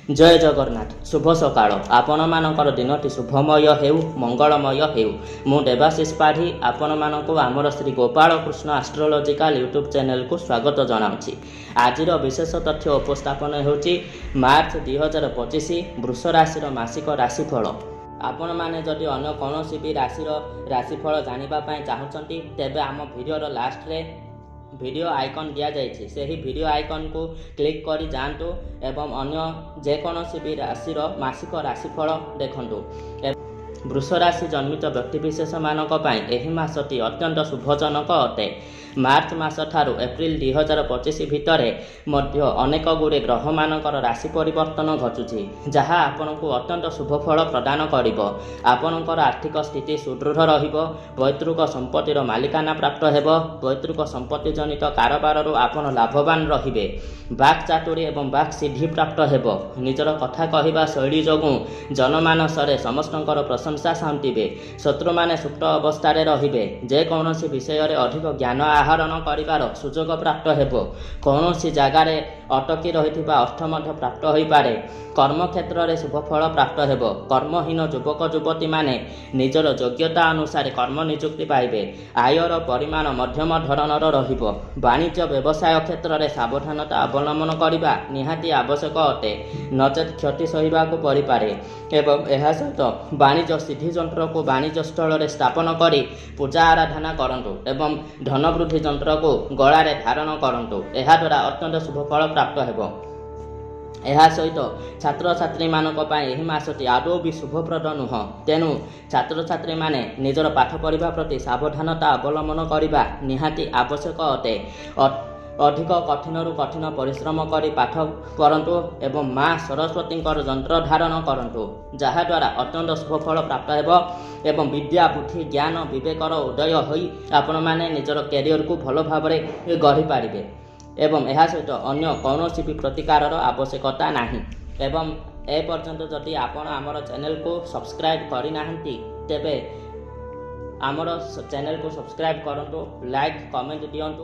जय जगन्नाथ शुभ सकाळ आपण मानकर दिनटी शुभमय हेउ मंगलमय हेउ मु देवाशीष पाढ़ी आपण मानकु आमर Shri Gopal Krishna astrological YouTube channel को स्वागत जनाउछि। आजिर विशेष तथ्य उपस्थापन हेउछि मार्च 2025 वृष राशि मासिक राशिफल। आपण माने जदि अन्य कौनसी भी राशिफल जानिबा पय चाहुचंती तेबे आम वीडियोर लास्ट रे वीडियो आइकन दिया जाइए सही वीडियो आइकन को क्लिक करी जातु एवं अन्य जेकोसी भी राशि मासिक राशिफल देखु। वृष राशि जन्मित व्यक्तिविशेष मानक एही मासटी अत्यंत शुभजनक अटे। मार्च मास ठारू एप्रिल 2025 भितर मध्य अनेक गुड़े ग्रह मानकर राशि परिवर्तन घटुची जहाँ आपनकु अत्यंत शुभ फल प्रदान करिवो। आपनकर आर्थिक स्थिति सुदृढ़ रहिबो। पैतृक संपत्तिर मालिकाना प्राप्त हेबो। पैतृक संपत्ति जनित कारोबार आपन लाभवान रहिबे। वाक् चातुरी एवं वाक् सिद्धि प्राप्त हेबो। निजर कथा कहवा शैली जोगु जनमानसरे समस्तंकर प्रशंसा शांतिबे। शत्रु माने सुप्त अवस्थारे रहिबे। जे कौनसी विषय रे अधिक ज्ञान आहरण करिवार सुजोग प्राप्त हेबो। कौनसी जगार अटकी रहिथिबा अर्थ मध्य प्राप्त होई पारे। कर्म क्षेत्र में शुभ फल प्राप्त हेबो। कर्महीन युवक युवती माने निजर योग्यता अनुसार कर्म नियुक्ति पाइबे। आयर परिमाण मध्यम धरणर रहिबो। वाणिज्य व्यवसाय क्षेत्र में सावधानता अवलंबन करिबा निहाती आवश्यक अटे नचेत क्षति सहिबाकु परि पारे। एवं एहा सहित वाणिज्य सिद्धि यंत्र को वाणिज्य स्थल में स्थापन करी पूजा आराधना करंतु एवं धन वृद्धि यंत्र को गलारे धारण करंतु। एहा द्वारा अत्यंत शुभ फल प्राप्त हेबो। एहा सहित छात्र छात्री मानक पय एही मासटी आदौ भी शुभप्रद नुह। तेणु छात्र छात्री माने निजर पाठ पढ़िबा प्रति सावधानता अवलंबन करिबा निहाती आवश्यक अटे। अधिक कठिन कठिन परिश्रम करी पाठ करंतु एवं माँ सरस्वती यंत्र धारण करंतु जहा द्वारा अत्यंत शुभ फल प्राप्त हेबो। एवं विद्या बुद्धि ज्ञान विवेकर उदय होई आपण माने निजर कैरियर को भल भाव में गढ़ी पारिबे। एवं यह सहित अन्य कौनसी भी प्रतिकार आवश्यकता नाही। एवं ए पर्यंत जदि आपण आमर चैनल को सब्सक्राइब करि नाहंती तेबे आमर चैनल को सब्सक्राइब करंतु लाइक कमेंट दियंतु।